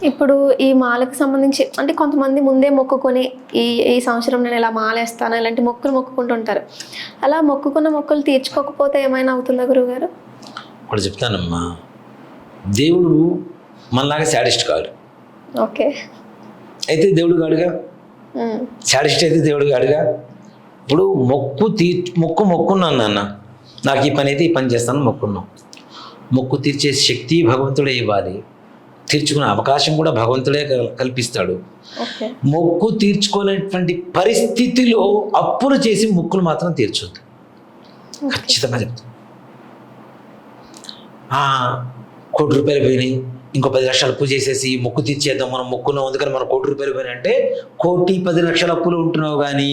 ఇప్పుడు ఈ మాలకు సంబంధించి అంటే కొంతమంది ముందే మొక్కుకొని ఈ ఈ సంవత్సరం నేను ఇలా మాలేస్తాను ఇలాంటి మొక్కులు మొక్కుకుంటుంటారు. అలా మొక్కుకున్న మొక్కులు తీర్చుకోకపోతే ఏమైనా అవుతుందా గురువుగారు? ఒకటి చెప్తానమ్మా, దేవుడు మనలాగా శాడిస్ట్ కాడు. ఓకే. అయితే దేవుడు కాడుగా, శాడిస్ట్ అయితే దేవుడు కాడుగా. ఇప్పుడు మొక్కున్నాను నాన్న, నాకు ఈ పని అయితే ఈ పని చేస్తాను మొక్కున్నాం. మొక్కు తీర్చే శక్తి భగవంతుడే ఇవ్వాలి, తీర్చుకునే అవకాశం కూడా భగవంతుడే కల్పిస్తాడు. మొక్కు తీర్చుకోలేటువంటి పరిస్థితిలో అప్పులు చేసి మొక్కులు మాత్రం తీర్చొద్దు. ఖచ్చితంగా చెప్తాను. 1,00,00,000 రూపాయలు పోయినాయి, ఇంకో 10 లక్షలు అప్పు చేసేసి మొక్కు తీర్చేద్దాం, మనం మొక్కున్నాం అందుకని మనం 1,00,00,000 రూపాయలు పోయినాయి అంటే 1,10,00,000 అప్పులు ఉంటున్నావు కానీ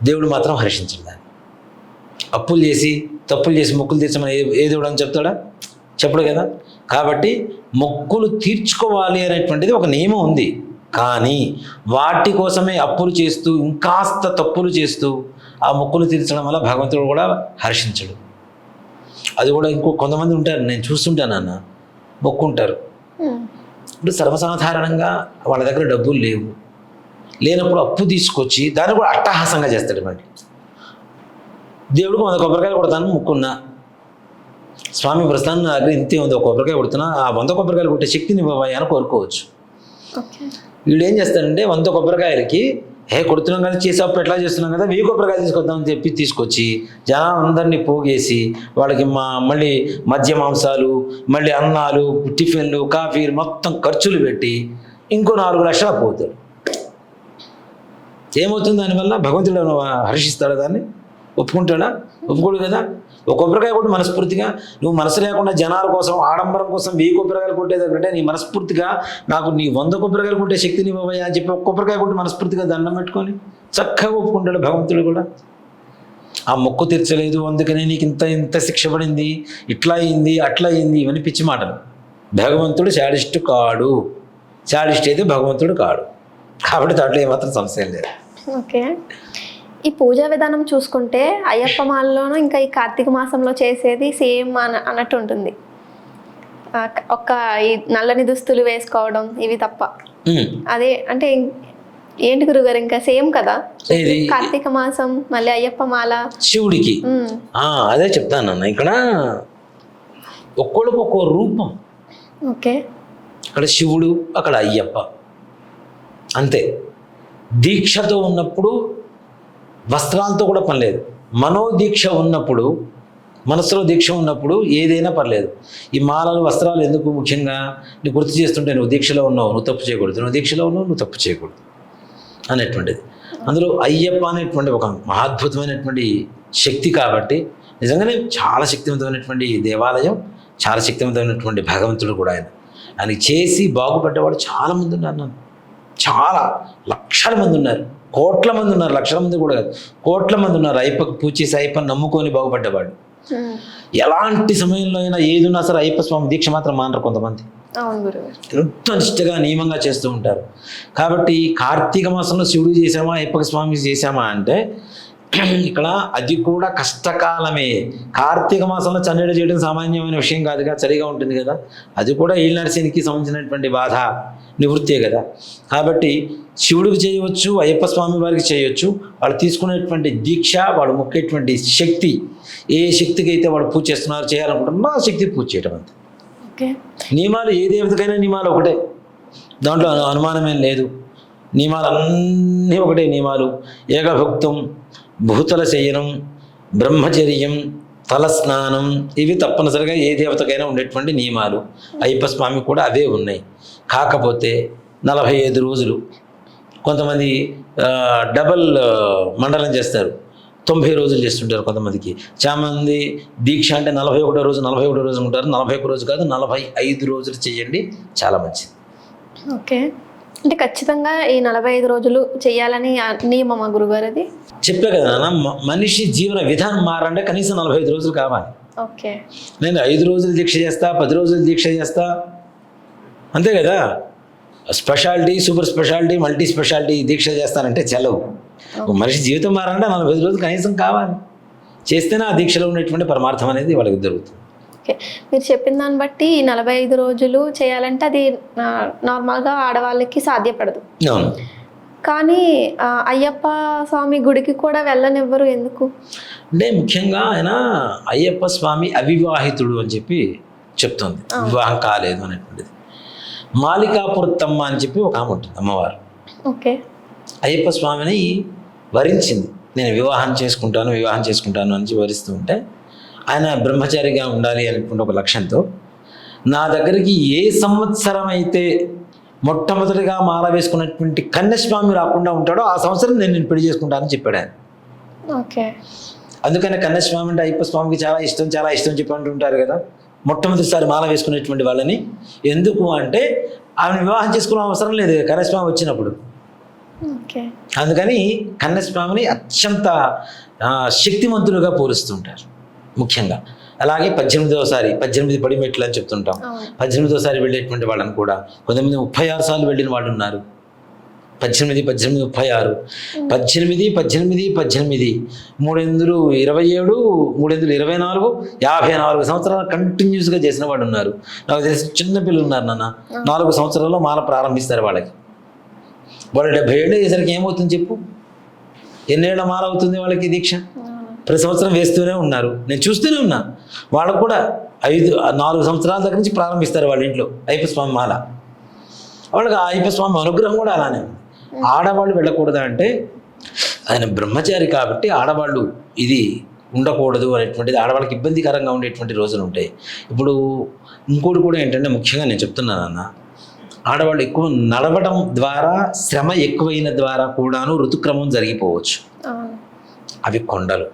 దేవుడు మాత్రం హర్షించడు. దాన్ని అప్పులు చేసి తప్పులు చేసి మొక్కులు తీర్చమని ఏ దేవుడు అని చెప్తాడా? చెప్పడు కదా. కాబట్టి మొక్కులు తీర్చుకోవాలి అనేటువంటిది ఒక నియమం ఉంది. కానీ వాటి కోసమే అప్పులు చేస్తూ ఇంకాస్త తప్పులు చేస్తూ ఆ మొక్కులు తీర్చడం వల్ల భగవంతుడు కూడా హర్షించడు. అది కూడా కొంతమంది ఉంటారు, నేను చూస్తుంటాను అన్న, మొక్కుంటారు. ఇప్పుడు సర్వసాధారణంగా వాళ్ళ దగ్గర డబ్బులు లేనప్పుడు అప్పు తీసుకొచ్చి దాన్ని కూడా అట్టహాసంగా చేస్తాడు. మరి దేవుడికి 100 కొబ్బరికాయలు కొడతాను మొక్కున్నా, స్వామి ప్రస్థానం నా దగ్గర ఇంతే ఉంది, 1 కొబ్బరికాయ కొడుతున్నా, ఆ 100 కొబ్బరికాయలు కొట్టే శక్తిని ఇవ్వవయ్యా అని కోరుకోవచ్చు. వీళ్ళు ఏం చేస్తారంటే 100 కొబ్బరికాయలకి కొడుతున్నాం కదా, చేసే అప్పుడు ఎట్లా చేస్తున్నాం కదా, 1000 కొబ్బరికాయలు తీసుకొద్దామని చెప్పి తీసుకొచ్చి జనం అందరినీ పోగేసి వాళ్ళకి మళ్ళీ మద్య మాంసాలు, మళ్ళీ అన్నాలు, టిఫిన్లు, కాఫీలు మొత్తం ఖర్చులు పెట్టి ఇంకో 4 లక్షలు పోతాడు. ఏమవుతుంది దానివల్ల? భగవంతుడు హర్షిస్తాడా? దాన్ని ఒప్పుకుంటాడా? ఒప్పుకోడు కదా. 1 కొబ్బరికాయ కొట్టి మనస్ఫూర్తిగా, నువ్వు మనసు లేకుండా జనాల కోసం ఆడంబరం కోసం 1000 కొబ్బరికాయలు కొట్టేదంటే నీ మనస్ఫూర్తిగా నాకు నీ 100 కొబ్బరికాయలు కొట్టే శక్తిని ఇవ్వవయ్యా అని చెప్పి 1 కొబ్బరికాయ కొట్టి మనస్ఫూర్తిగా దండం పెట్టుకొని చక్కగా ఒప్పుకుంటాడు భగవంతుడు కూడా. ఆ మొక్కు తీర్చలేదు అందుకని నీకు ఇంత శిక్ష పడింది, ఇట్లా అయింది అట్లా అయింది, ఇవన్నీ పిచ్చి మాటలు. భగవంతుడు శాడిస్ట్ కాడు. శాడిస్ట్ అయితే భగవంతుడు కాడు. కాబట్టి దాంట్లో ఏమాత్రం సమస్య లేదు. ఓకే. ఈ పూజా విధానం చూసుకుంటే అయ్యప్ప మాలలోనూ ఇంకా ఈ కార్తీక మాసంలో చేసేది సేమ్ అన్నట్టు ఉంటుంది. ఈ నల్లని దుస్తులు వేసుకోవడం ఇవి తప్ప. అదే అంటే ఏంటి గురుగారు, ఇంకా సేమ్ కదా కార్తీక మాసం మళ్ళీ అయ్యప్ప మాల శివుడికి. అదే చెప్తాను అన్న, ఇక్కడ ఒక్కొక్కడికి ఒక్కో రూపం. ఓకే. అక్కడ శివుడు, అక్కడ అయ్యప్ప, అంతే. దీక్షతో ఉన్నప్పుడు వస్త్రాలతో కూడా పనిలేదు. మనోదీక్ష ఉన్నప్పుడు, మనసులో దీక్ష ఉన్నప్పుడు ఏదైనా పర్లేదు. ఈ మాలలు వస్త్రాలు ఎందుకు ముఖ్యంగా నీకు గుర్తు చేస్తుంటే, నువ్వు దీక్షలో ఉన్నావు నువ్వు తప్పు చేయకూడదు, నువ్వు దీక్షలో ఉన్నావు నువ్వు తప్పు చేయకూడదు అనేటువంటిది. అందులో అయ్యప్ప అనేటువంటి ఒక మహాద్భుతమైనటువంటి శక్తి. కాబట్టి నిజంగానే చాలా శక్తివంతమైనటువంటి దేవాలయం, చాలా శక్తివంతమైనటువంటి భగవంతుడు కూడా ఆయనకి చేసి బాగుపడ్డవాడు చాలామంది ఉన్నారు. నన్ను చాలా లక్షల మంది ఉన్నారు, కోట్ల మంది ఉన్నారు, లక్షల మంది కూడా కాదు, కోట్ల మంది ఉన్నారు అయ్యప్పకు పూజ చేసి అయ్యప్పని నమ్ముకొని బాగుపడ్డవాడు. ఎలాంటి సమయంలో అయినా ఏదున్నా సరే అయ్యప్ప స్వామి దీక్ష మాత్రం మానరు కొంతమంది, ఎంతో నిష్టగా నియమంగా చేస్తూ ఉంటారు. కాబట్టి కార్తీక మాసంలో శివుడు చేసామా అయ్యప్ప స్వామికి చేసామా అంటే ఇక్కడ అది కూడా కష్టకాలమే. కార్తీక మాసంలో చన్నీడ చేయడం సామాన్యమైన విషయం కాదుగా, చలిగా ఉంటుంది కదా, అది కూడా ఈళ్ళనరసేనికి సంబంధించినటువంటి బాధ నివృత్తే కదా. కాబట్టి శివుడికి చేయవచ్చు, అయ్యప్ప స్వామి వారికి చేయవచ్చు. వాళ్ళు తీసుకునేటువంటి దీక్ష, వాడు మొక్కేటువంటి శక్తి, ఏ శక్తికి అయితే వాడు పూజ చేస్తున్నారు చేయాలనుకుంటున్నారో ఆ శక్తికి పూజ చేయడం అంతే. నియమాలు ఏ దేవతకైనా నియమాలు ఒకటే, దాంట్లో అనుమానమేం లేదు. నియమాలు అన్నీ ఒకటే నియమాలు. ఏకభుక్తం, భూతల శయనం, బ్రహ్మచర్యం, తలస్నానం, ఇవి తప్పనిసరిగా ఏ దేవతకైనా ఉండేటువంటి నియమాలు. అయ్యప్ప స్వామి కూడా అవే ఉన్నాయి. కాకపోతే 45 రోజులు, కొంతమంది డబల్ మండలం చేస్తారు, 90 రోజులు చేస్తుంటారు కొంతమందికి. చాలామంది దీక్ష అంటే 41 రోజు 41 రోజు ఉంటారు. 41 రోజు కాదు 45 రోజులు చేయండి, చాలా మంచిది. ఓకే. అంటే ఖచ్చితంగా ఈ 45 రోజులు చేయాలని నియమమా గురుగారు? అది చెప్పే కదా నాన్న, మనిషి జీవన విధానం మారంటే కనీసం 45 రోజులు కావాలి. ఓకే. నేను 5 రోజులు దీక్ష చేస్తా, 10 రోజులు దీక్ష చేస్తా, అంతే కదా. Speciality, super speciality, multi speciality దీక్ష చేస్తానంటే చెలవు. మనిషి జీవితం మారంటే 45 రోజులు కనీసం కావాలి. చేస్తేనే ఆ దీక్షలో ఉన్నటువంటి పరమార్థం అనేది వాళ్ళకి దొరుకుతుంది. ఓకే. మీరు చెప్పిన దాన్ని బట్టి ఈ 45 రోజులు చేయాలంటే అది నార్మల్గా ఆడవాళ్ళకి సాధ్యపడదు. అవును. కానీ అయ్యప్ప స్వామి గుడికి కూడా వెళ్ళనివ్వరు ఎందుకు? అంటే ముఖ్యంగా ఆయన అయ్యప్ప స్వామి అవివాహితుడు అని చెప్పి చెప్తుంది, వివాహం కాలేదు అనేటువంటిది. మాలికాపురత్తమ్మ అని చెప్పి ఒక ఆమె ఉంటుంది, అమ్మవారు. ఓకే. అయ్యప్ప స్వామిని వరించింది, నేను వివాహం చేసుకుంటాను అని చెప్పి వరిస్తూ ఉంటే ఆయన బ్రహ్మచారిగా ఉండాలి అనేటువంటి ఒక లక్ష్యంతో నా దగ్గరికి ఏ సంవత్సరం అయితే మొట్టమొదటిగా మాల వేసుకున్నటువంటి కన్యస్వామి రాకుండా ఉంటాడో ఆ సంవత్సరం నేను పెళ్లి చేసుకుంటానని చెప్పాడు ఆయన. ఓకే. అందుకని కన్యస్వామి అంటే అయ్యప్ప స్వామికి చాలా ఇష్టం చెప్పి అంటుంటారు కదా, మొట్టమొదటిసారి మాల వేసుకునేటువంటి వాళ్ళని. ఎందుకు అంటే ఆమెను వివాహం చేసుకునే అవసరం లేదు కన్యస్వామి వచ్చినప్పుడు. అందుకని కన్యస్వామిని అత్యంత శక్తివంతులుగా పోలుస్తుంటారు ముఖ్యంగా. అలాగే 18 పడిమెట్లు అని చెప్తుంటాం. 18 వెళ్ళేటువంటి వాళ్ళని కూడా కొంతమంది 36 సార్లు వెళ్ళిన వాళ్ళు ఉన్నారు. 18, 36, 18, 3 27, 3 24, 54 సంవత్సరాలు కంటిన్యూస్గా చేసిన వాళ్ళు ఉన్నారు. నాకు తెలిసి చిన్న పిల్లలు ఉన్నారు నాన్న, 4 సంవత్సరాల్లో మాల ప్రారంభిస్తారు వాళ్ళకి. వాళ్ళు 70 ఏళ్ళు అయ్యేసరికి ఏమవుతుంది చెప్పు, ఎన్నేళ్ల మాల అవుతుంది వాళ్ళకి దీక్ష? ప్రతి సంవత్సరం వేస్తూనే ఉన్నారు, నేను చూస్తూనే ఉన్నా. వాళ్ళకు కూడా 4 సంవత్సరాల దగ్గర నుంచి ప్రారంభిస్తారు వాళ్ళ ఇంట్లో అయ్యప్ప స్వామి మాల. వాళ్ళకి ఆ అయ్యప్ప స్వామి అనుగ్రహం కూడా అలానే ఉంది. ఆడవాళ్ళు వెళ్ళకూడదా అంటే ఆయన బ్రహ్మచారి కాబట్టి ఆడవాళ్ళు ఇది ఉండకూడదు అనేటువంటిది, ఆడవాళ్ళకి ఇబ్బందికరంగా ఉండేటువంటి రోజులు ఉంటాయి. ఇప్పుడు ఇంకోటి కూడా ఏంటంటే ముఖ్యంగా నేను చెప్తున్నాను అన్న, ఆడవాళ్ళు ఎక్కువ నడవడం ద్వారా శ్రమ ఎక్కువైన ద్వారా కూడాను ఋతుక్రమం జరిగిపోవచ్చు. అవి కొండలు,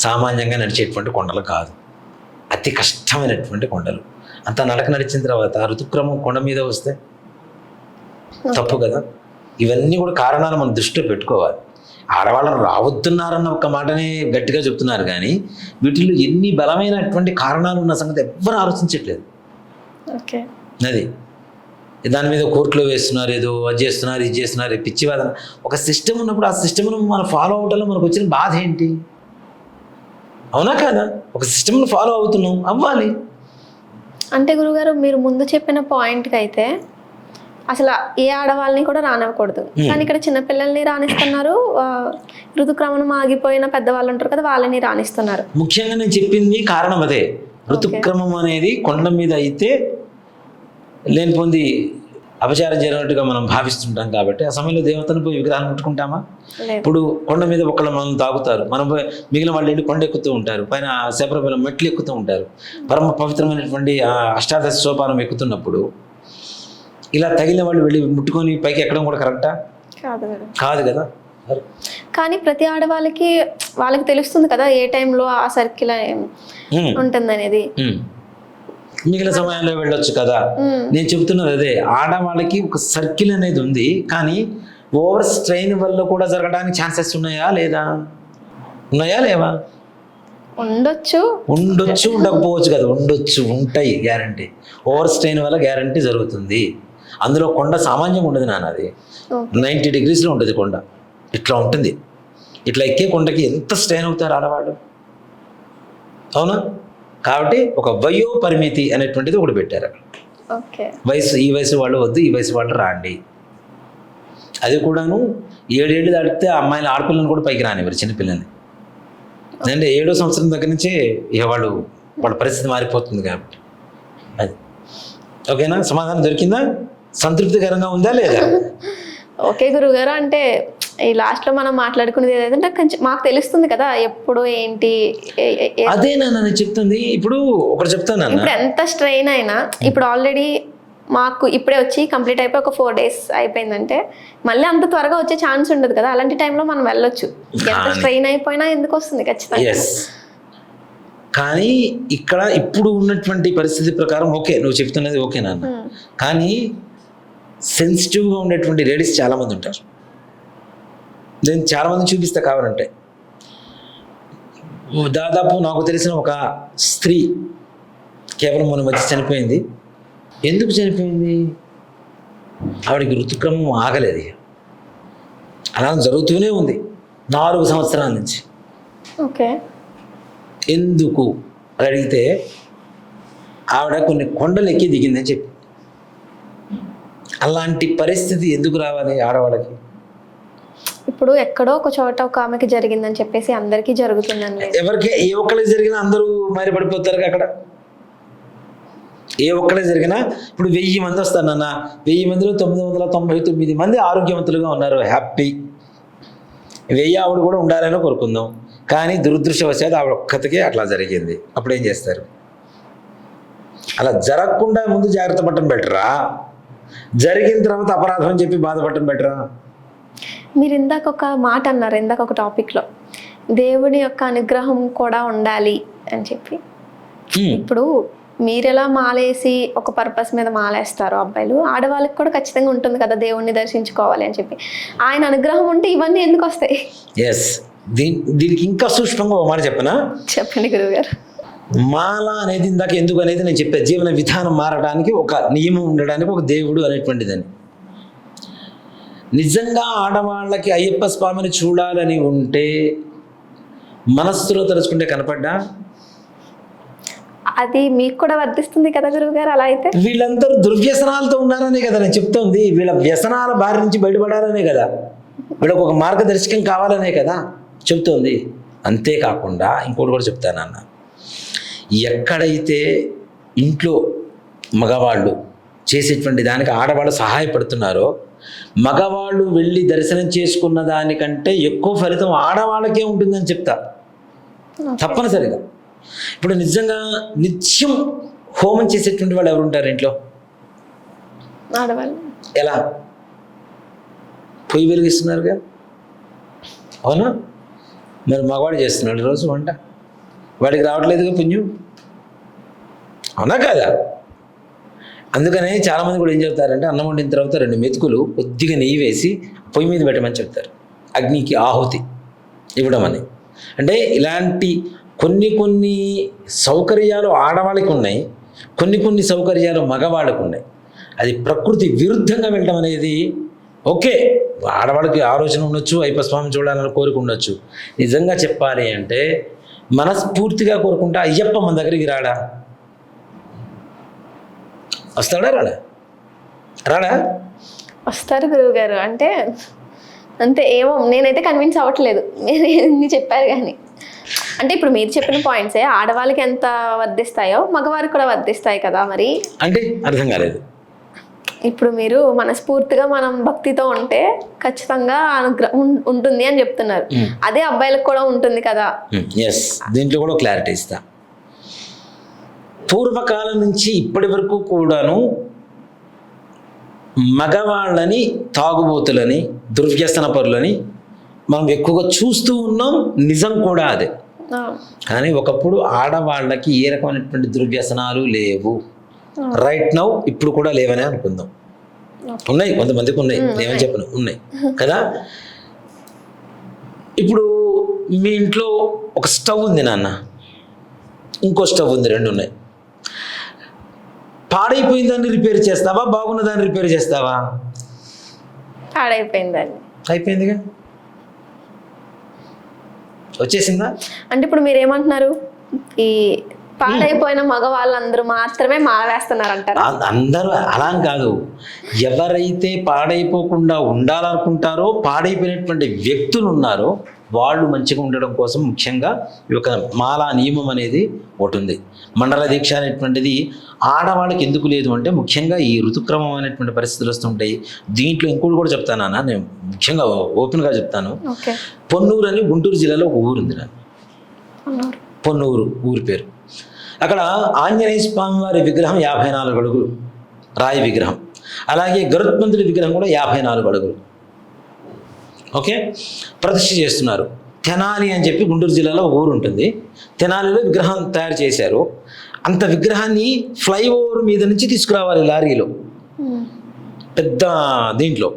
సామాన్యంగా నడిచేటువంటి కొండలు కాదు, అతి కష్టమైనటువంటి కొండలు. అంత నడక నడిచిన తర్వాత ఋతుక్రమం కొండ మీద వస్తే తప్పు కదా. ఇవన్నీ కూడా కారణాలు మనం దృష్టిలో పెట్టుకోవాలి. ఆడవాళ్ళని రావద్దున్నారన్న ఒక మాటనే గట్టిగా చెప్తున్నారు కానీ వీటిల్లో ఎన్ని బలమైనటువంటి కారణాలు ఉన్న సంగతి ఎవ్వరు ఆలోచించట్లేదు. అది దాని మీద కోర్టులో వేస్తున్నారు, ఏదో అది చేస్తున్నారు, ఇది చేస్తున్నారు, పిచ్చివాదన. ఒక సిస్టమ్ ఉన్నప్పుడు ఆ సిస్టమ్ను మనం ఫాలో అవటంలో మనకు వచ్చిన బాధ ఏంటి? అవునా కాదా? ఒక సిస్టమ్ను ఫాలో అవుతున్నాం, అవ్వాలి. అంటే గురుగారు మీరు ముందు చెప్పిన పాయింట్కి అయితే అసలు ఏ ఆడవాళ్ళని కూడా రానివ్వకూడదు, కానీ ఇక్కడ చిన్నపిల్లల్ని రాణిస్తున్నారు, ఋతుక్రమణం ఆగిపోయిన పెద్దవాళ్ళు ఉంటారు కదా వాళ్ళని రాణిస్తున్నారు. ముఖ్యంగా నేను చెప్పింది కారణం అదే. ఋతుక్రమం అనేది కొండ మీద అయితే లేనిపోంది అపచారం జరిగినట్టుగా మనం భావిస్తుంటాం కాబట్టి ఆ సమయంలో దేవతను పోయి విగ్రహాన్ని ముట్టుకుంటామా? ఇప్పుడు కొండ మీద ఒకళ్ళు మనం తాగుతారు, మనం మిగిలిన వాళ్ళు వెళ్ళి కొండ ఎక్కుతూ ఉంటారు, పైన శబరిమల మెట్లు ఎక్కుతూ ఉంటారు, పరమ పవిత్రమైనటువంటి అష్టాదశ సోపానం ఎక్కుతున్నప్పుడు ఇలా తగిలిన వాళ్ళు వెళ్ళి ముట్టుకొని పైకి ఎక్కడం కూడా కరెక్టా? కాదు కదా. కానీ ప్రతి ఆడవాళ్ళకి వాళ్ళకి తెలుస్తుంది కదా ఏ టైంలో ఆ సర్కిల్ ఉంటుంది అనేది. మిగిలిన సమయంలో వెళ్ళొచ్చు కదా. నేను చెబుతున్నది అదే, ఆడవాళ్ళకి ఒక సర్కిల్ అనేది ఉంది, కానీ ఓవర్ స్ట్రెయిన్ వల్ల కూడా జరగడానికి ఛాన్సెస్ ఉన్నాయా లేవా? ఉండొచ్చు, ఉండకపోవచ్చు కదా. ఉంటాయి గ్యారంటీ. ఓవర్ స్ట్రెయిన్ వల్ల గ్యారంటీ జరుగుతుంది. అందులో కొండ సామాన్యంగా ఉండదు నాన్న, అది 90 degreesలో ఉంటుంది కొండ. ఇట్లా ఉంటుంది, ఇట్లా ఎక్కే కొండకి ఎంత స్ట్రెయిన్ అవుతారు ఆడవాళ్ళు, అవునా? కాబట్టి ఒక వయో పరిమితి అనేటువంటిది ఒకటి పెట్టారు. ఈ వయసు వాళ్ళు వద్దు, ఈ వయసు వాళ్ళు రాండి. అది కూడాను 7 ఏళ్ళు దాటితే అమ్మాయిలు ఆడపిల్లని కూడా పైకి రానివ్వరు, చిన్నపిల్లల్ని. అంటే 7వ సంవత్సరం దగ్గర నుంచే ఇక వాళ్ళ పరిస్థితి మారిపోతుంది కాబట్టి. అది ఓకేనా? సమాధానం దొరికిందా? సంతృప్తికరంగా ఉందా లేదా? ఓకే గురుగారు, అంటే ఈ లాస్ట్లో మనం మాట్లాడుకునేది ఏదంటే కొంచెం మాకు తెలుస్తుంది కదా ఎప్పుడు ఏంటి. అదేనా నేను చెప్తుంది. ఇప్పుడు ఒకటి చెప్తాను, ఇప్పుడు ఎంత స్ట్రెయిన్ అయినా, ఇప్పుడు ఆల్రెడీ మాకు ఇప్పుడే వచ్చి కంప్లీట్ అయిపోయి ఒక 4 days అయిపోయిందంటే మళ్ళీ అంత త్వరగా వచ్చే ఛాన్స్ ఉండదు కదా. అలాంటి టైంలో మనం వెళ్ళొచ్చు. ఎంత స్ట్రెయిన్ అయిపోయినా ఎందుకు వస్తుంది ఖచ్చితంగా. కానీ ఇక్కడ ఇప్పుడు ఉన్నటువంటి పరిస్థితి ప్రకారం ఓకే, నువ్వు చెప్తున్నది ఓకే నాన్న. కానీ సెన్సిటివ్గా ఉండేటువంటి లేడీస్ చాలామంది ఉంటారు. నేను చాలామంది చూపిస్తా కావాలంటే. దాదాపు నాకు తెలిసిన ఒక స్త్రీ కేవలం మన మధ్య చనిపోయింది. ఎందుకు చనిపోయింది? ఆవిడకి ఋతుక్రమం ఆగలేదు, అలా జరుగుతూనే ఉంది 4 సంవత్సరాల నుంచి. ఓకే. ఎందుకు అని అడిగితే ఆవిడ కొన్ని కొండలు ఎక్కి దిగిందని చెప్పి. అలాంటి పరిస్థితి ఎందుకు రావాలి ఆడవాళ్ళకి? ఇప్పుడు ఎక్కడో ఒక చోట ఒక ఆమెకి జరిగిందని చెప్పేసి అందరికీ జరుగుతుందండి. ఎవరికి ఏ ఒక్కరికి జరిగినా అందరూ మరి పడిపోతారు అక్కడ. ఏ ఒక్కడే జరిగినా ఇప్పుడు 1000 మంది వస్తానన్న, 1000 మందిలో 999 మంది ఆరోగ్యవంతులుగా ఉన్నారు, హ్యాపీ. 1000 ఆవిడ కూడా ఉండాలని కోరుకుందాం. కానీ దురదృష్టవశాత్తు ఆవిడ ఒక్కతికే అట్లా జరిగింది. అప్పుడు ఏం చేస్తారు? అలా జరగకుండా ముందు జాగ్రత్త పట్టడం బెటరా, జరిగిన తర్వాత అపరాధం అని చెప్పి బాధపడటం బెటరా? మీరు ఇందాక ఒక మాట అన్నారు, ఇందాక ఒక టాపిక్లో దేవుని యొక్క అనుగ్రహం కూడా ఉండాలి అని చెప్పి. ఇప్పుడు మీరు ఎలా మాలేసి ఒక పర్పస్ మీద మాలేస్తారో అబ్బాయిలు, ఆడవాళ్ళకి కూడా ఖచ్చితంగా ఉంటుంది కదా దేవుణ్ణి దర్శించుకోవాలి అని చెప్పి. ఆయన అనుగ్రహం ఉంటే ఇవన్నీ ఎందుకు వస్తాయి? ఎస్, దీనికి ఇంకా సూక్ష్మంగా ఒక మాట చెప్పనా? చెప్పండి గురువుగారు. మాల అనేది ఇందాక ఎందుకు అనేది నేను చెప్పే జీవన విధానం మారడానికి ఒక నియమం ఉండడానికి ఒక దేవుడు అనేటువంటిదని. నిజంగా ఆడవాళ్ళకి అయ్యప్ప స్వామిని చూడాలని ఉంటే మనస్సులో తలుచుకుంటే కనపడ్డా? అది మీకు కూడా వర్తిస్తుంది కదా గురువుగారు. అలా అయితే వీళ్ళందరూ దుర్వ్యసనాలతో ఉన్నారనే కదా నేను చెప్తోంది. వీళ్ళ వ్యసనాల బారి నుంచి బయటపడాలనే కదా, వీళ్ళకు ఒక మార్గదర్శకం కావాలనే కదా చెప్తోంది. అంతేకాకుండా ఇంకోటి కూడా చెప్తానన్న, ఎక్కడైతే ఇంట్లో మగవాళ్ళు చేసేటువంటి దానికి ఆడవాళ్ళు సహాయపడుతున్నారో, మగవాళ్ళు వెళ్ళి దర్శనం చేసుకున్న దానికంటే ఎక్కువ ఫలితం ఆడవాళ్ళకే ఉంటుందని చెప్తా తప్పనిసరిగా. ఇప్పుడు నిజంగా నిత్యం హోమం చేసేటువంటి వాళ్ళు ఎవరు ఉంటారు ఇంట్లో? ఆడవాళ్ళు. ఎలా? పొయ్యి వెలిగిస్తున్నారుగా, అవునా? మరి మగవాడు చేస్తున్నాడు రోజు వంట, వాడికి రావట్లేదుగా పుణ్యం, అవునా కాదా? అందుకనే చాలామంది కూడా ఏం చెప్తారంటే, అన్నం వండిన తర్వాత 2 మెతుకులు కొద్దిగా నెయ్యి వేసి పొయ్యి మీద పెట్టమని చెప్తారు, అగ్నికి ఆహుతి ఇవ్వడం అని. అంటే ఇలాంటి కొన్ని సౌకర్యాలు ఆడవాళ్ళకి ఉన్నాయి, కొన్ని సౌకర్యాలు మగవాళ్ళకు ఉన్నాయి. అది ప్రకృతి విరుద్ధంగా వెళ్ళడం అనేది ఓకే. ఆడవాళ్ళకి ఆలోచన ఉండొచ్చు, అయ్యప్ప స్వామి చూడాలని కోరిక ఉండొచ్చు. నిజంగా చెప్పాలి అంటే మనస్ఫూర్తిగా కోరుకుంటా అయ్యప్ప మన దగ్గరికి రాడా? వస్తాడా? రాడా? వస్తారు గురువుగారు. అంటే అంతే, ఏమో నేనైతే కన్విన్స్ అవ్వట్లేదు మీరు ఎన్ని చెప్పారు కానీ. అంటే ఇప్పుడు మీరు చెప్పిన పాయింట్సే ఆడవాళ్ళకి ఎంత వర్ధిస్తాయో మగవారికి కూడా వర్ధిస్తాయి కదా. మరి అంటే అర్థం కాలేదు. ఇప్పుడు మీరు మనస్ఫూర్తిగా మనం భక్తితో ఉంటే ఖచ్చితంగా అనుగ్రహం ఉంటుంది అని చెప్తున్నారు. అదే అబ్బాయిలకు కూడా ఉంటుంది కదా. ఎస్, దీంట్లో కూడా క్లారిటీ ఇస్తా. పూర్వకాలం నుంచి ఇప్పటి వరకు కూడాను మగవాళ్ళని తాగుబోతులని దుర్వ్యసన పరులని మనం ఎక్కువగా చూస్తూ ఉన్నాం, నిజం కూడా అదే. కానీ ఒకప్పుడు ఆడవాళ్ళకి ఏ రకమైనటువంటి దుర్వ్యసనాలు లేవు. రైట్ నౌ ఇప్పుడు కూడా లేవనే అనుకుందాం. ఉన్నాయి, కొంతమందికి ఉన్నాయి, ఏమని చెప్పను, ఉన్నాయి కదా. ఇప్పుడు మీ ఇంట్లో ఒక స్టవ్ ఉంది నాన్న, ఇంకో స్టవ్ ఉంది, 2 ఉన్నాయి. పాడైపోయిన దాన్ని రిపేర్ చేస్తావా, బాగున్న దాన్ని రిపేర్ చేస్తావా? పాడైపోయిందండి. అయిపోయిందిగా, వచ్చేసిందా? అంటే ఇప్పుడు మీరు ఏమంటున్నారు, ఈ పాడైపోయిన మగవాళ్ళందరూ మాత్రమే మావేస్తున్నారు అంటారు? అందరూ అలా అని కాదు. ఎవరైతే పాడైపోకుండా ఉండాలనుకుంటారో, పాడైపోయినటువంటి వ్యక్తులు ఉన్నారో వాళ్ళు మంచిగా ఉండడం కోసం ముఖ్యంగా ఈ యొక్క మాలా నియమం అనేది ఒకటి ఉంది. మండల దీక్ష అనేటువంటిది ఆడవాళ్ళకి ఎందుకు లేదు అంటే, ముఖ్యంగా ఈ ఋతుక్రమం అనేటువంటి పరిస్థితులు వస్తుంటాయి. దీంట్లో ఇంకోటి కూడా చెప్తానన్నా, నేను ముఖ్యంగా ఓపెన్గా చెప్తాను. పొన్నూరు అని గుంటూరు జిల్లాలో ఒక ఊరు ఉంది. పొన్నూరు ఊరి పేరు. అక్కడ ఆంజనేయ స్వామి వారి విగ్రహం 54 అడుగులు, రాయి విగ్రహం. అలాగే గరుత్మంతుడి విగ్రహం కూడా 54 అడుగులు. ఓకే, ప్రతిష్ఠ చేస్తున్నారు. తెనాలి అని చెప్పి గుంటూరు జిల్లాలో ఒక ఊరు ఉంటుంది. తెనాలిలో విగ్రహం తయారు చేశారు. అంత విగ్రహాన్ని ఫ్లైఓవర్ మీద నుంచి తీసుకురావాలి, లారీలో పెద్ద దీంట్లో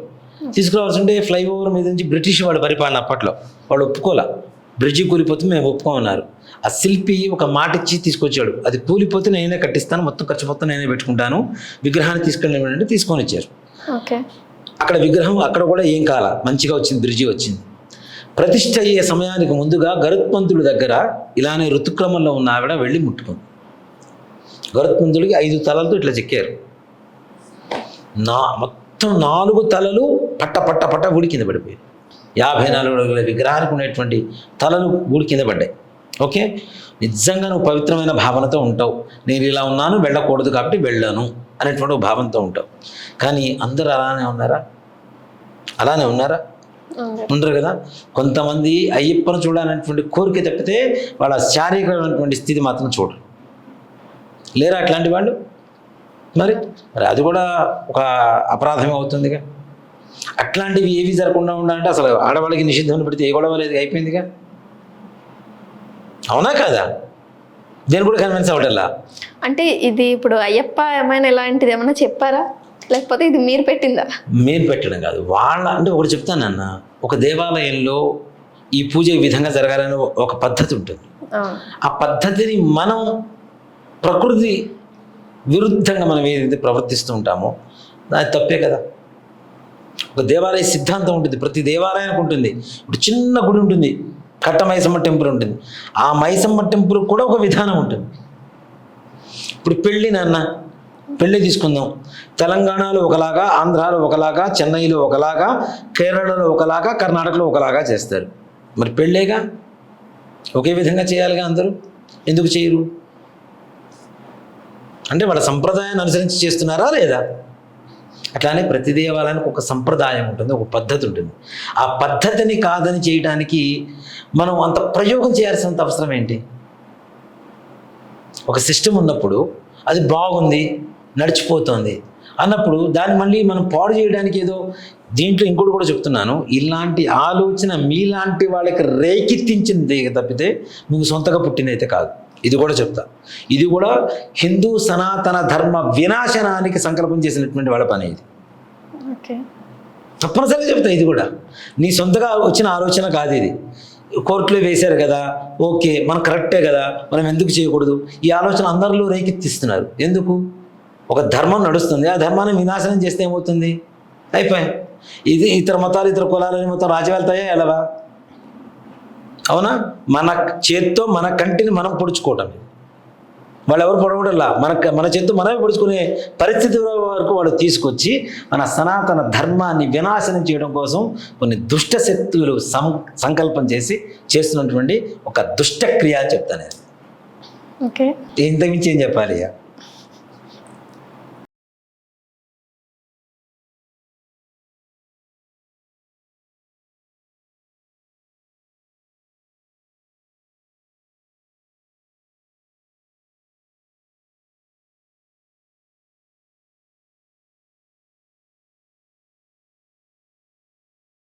తీసుకురావాల్సి ఉంటే ఫ్లైఓవర్ మీద నుంచి బ్రిటిష్ వాడు పరిపాలన అప్పట్లో, వాళ్ళు ఒప్పుకోలే. బ్రిడ్జి కూలిపోతే మేము ఒప్పుకోమన్నారు. ఆ శిల్పి ఒక మాట ఇచ్చి తీసుకొచ్చాడు, అది కూలిపోతే నేనే కట్టిస్తాను, మొత్తం ఖర్చు మొత్తం నేనే పెట్టుకుంటాను, విగ్రహాన్ని తీసుకెళ్ళి తీసుకొని వచ్చారు. అక్కడ విగ్రహం అక్కడ కూడా ఏం కాల, మంచిగా వచ్చింది, బ్రిడ్జి వచ్చింది. ప్రతిష్ఠ అయ్యే సమయానికి ముందుగా గరుత్మంతుడి దగ్గర ఇలానే ఋతుక్రమంలో ఉన్న ఆవిడ వెళ్ళి ముట్టుకుంది. గరుత్మంతుడికి 5 తలలతో ఇట్లా చెక్కారు. మొత్తం 4 తలలు పట్ట పట్ట పట్ట ఊడి కింద పడిపోయాయి. 54 అడుగుల విగ్రహానికి ఉన్నటువంటి తలలు ఊడి కింద పడ్డాయి. ఓకే, నిజంగా నువ్వు పవిత్రమైన భావనతో ఉంటావు, నేను ఇలా ఉన్నాను వెళ్ళకూడదు కాబట్టి వెళ్ళాను అనేటువంటి ఒక భావనతో ఉంటావు. కానీ అందరూ అలానే ఉన్నారా? అలానే ఉన్నారా? ఉండరు కదా. కొంతమంది అయ్యప్పను చూడాలనేటువంటి కోరిక తప్పితే వాళ్ళ శారీరకమైనటువంటి స్థితి మాత్రం చూడరు. లేరా అట్లాంటి వాళ్ళు? మరి అది కూడా ఒక అపరాధం అవుతుందిగా. అట్లాంటివి ఏవి జరగకుండా ఉండాలంటే అసలు ఆడవాళ్ళకి నిషిద్ధం పెడితే ఏ గొడవ లేదు, అయిపోయిందిగా. అవునా కదా? దేని కూడా కన్విన్స్ అవ్వటల్లా. అంటే ఇది ఇప్పుడు అయ్యప్ప ఏమైనా ఇలాంటిది ఏమైనా చెప్పారా, లేకపోతే ఇది మీరు పెట్టిందా? మీరు పెట్టడం కాదు, వాళ్ళ అంటే ఒకటి చెప్తానన్న, ఒక దేవాలయంలో ఈ పూజ ఈ విధంగా జరగాలని ఒక పద్ధతి ఉంటుంది. ఆ పద్ధతిని మనం ప్రకృతి విరుద్ధంగా మనం ఏదైతే ప్రవర్తిస్తూ ఉంటామో అది తప్పే కదా. ఒక దేవాలయ సిద్ధాంతం ఉంటుంది, ప్రతి దేవాలయానికి ఉంటుంది. ఇప్పుడు చిన్న గుడి ఉంటుంది, కట్ట మైసమ్మ టెంపుల్ ఉంటుంది. ఆ మైసమ్మ టెంపుల్ కూడా ఒక విధానం ఉంటుంది. ఇప్పుడు పెళ్ళి తీసుకుందాం. తెలంగాణలో ఒకలాగా, ఆంధ్రాలో ఒకలాగా, చెన్నైలో ఒకలాగా, కేరళలో ఒకలాగా, కర్ణాటకలో ఒకలాగా చేస్తారు. మరి పెళ్ళేగా ఒకే విధంగా చేయాలిగా అందరూ, ఎందుకు చేయరు? అంటే వాళ్ళ సంప్రదాయాన్ని అనుసరించి చేస్తున్నారా లేదా? అట్లానే ప్రతి దేవాలయానికి ఒక సంప్రదాయం ఉంటుంది, ఒక పద్ధతి ఉంటుంది. ఆ పద్ధతిని కాదని చేయడానికి మనం అంత ప్రయోగం చేయాల్సినంత అవసరం ఏంటి? ఒక సిస్టమ్ ఉన్నప్పుడు అది బాగుంది, నడిచిపోతుంది అన్నప్పుడు దాన్ని మళ్ళీ మనం పాడు చేయడానికి ఏదో. దీంట్లో ఇంకోటి కూడా చెప్తున్నాను, ఇలాంటి ఆలోచన మీలాంటి వాళ్ళకి రేకెత్తించింది తప్పితే మీకు సొంతగా పుట్టినైతే కాదు. ఇది కూడా చెప్తా, ఇది కూడా హిందూ సనాతన ధర్మ వినాశనానికి సంకల్పం చేసినటువంటి వాళ్ళ పని ఇది. తప్పనిసరిగా చెప్తా, ఇది కూడా నీ సొంతగా వచ్చిన ఆలోచన కాదు. ఇది కోర్టులో వేశారు కదా, ఓకే మనం కరెక్టే కదా, మనం ఎందుకు చేయకూడదు? ఈ ఆలోచన అందరిలో రేకెత్తిస్తున్నారు. ఎందుకు? ఒక ధర్మం నడుస్తుంది, ఆ ధర్మాన్ని వినాశనం చేస్తే ఏమవుతుంది? అయిపోయాయి. ఇది ఇతర మతాలు, ఇతర కులాలని మొత్తం రాజు వెళ్తాయా ఎలావా? అవునా? మన చేత్తో మన కంటిని మనం పొడుచుకోవటం. వాళ్ళు ఎవరు పొడవడంలా, మన చేత్తో మనమే పొడుచుకునే పరిస్థితి వరకు వాళ్ళు తీసుకొచ్చి మన సనాతన ధర్మాన్ని వినాశనం చేయడం కోసం కొన్ని దుష్ట శక్తులు సంకల్పం చేసి చేస్తున్నటువంటి ఒక దుష్ట క్రియ చెప్తాను. ఓకే, ఇంతకుమించి ఏం చెప్పాలి?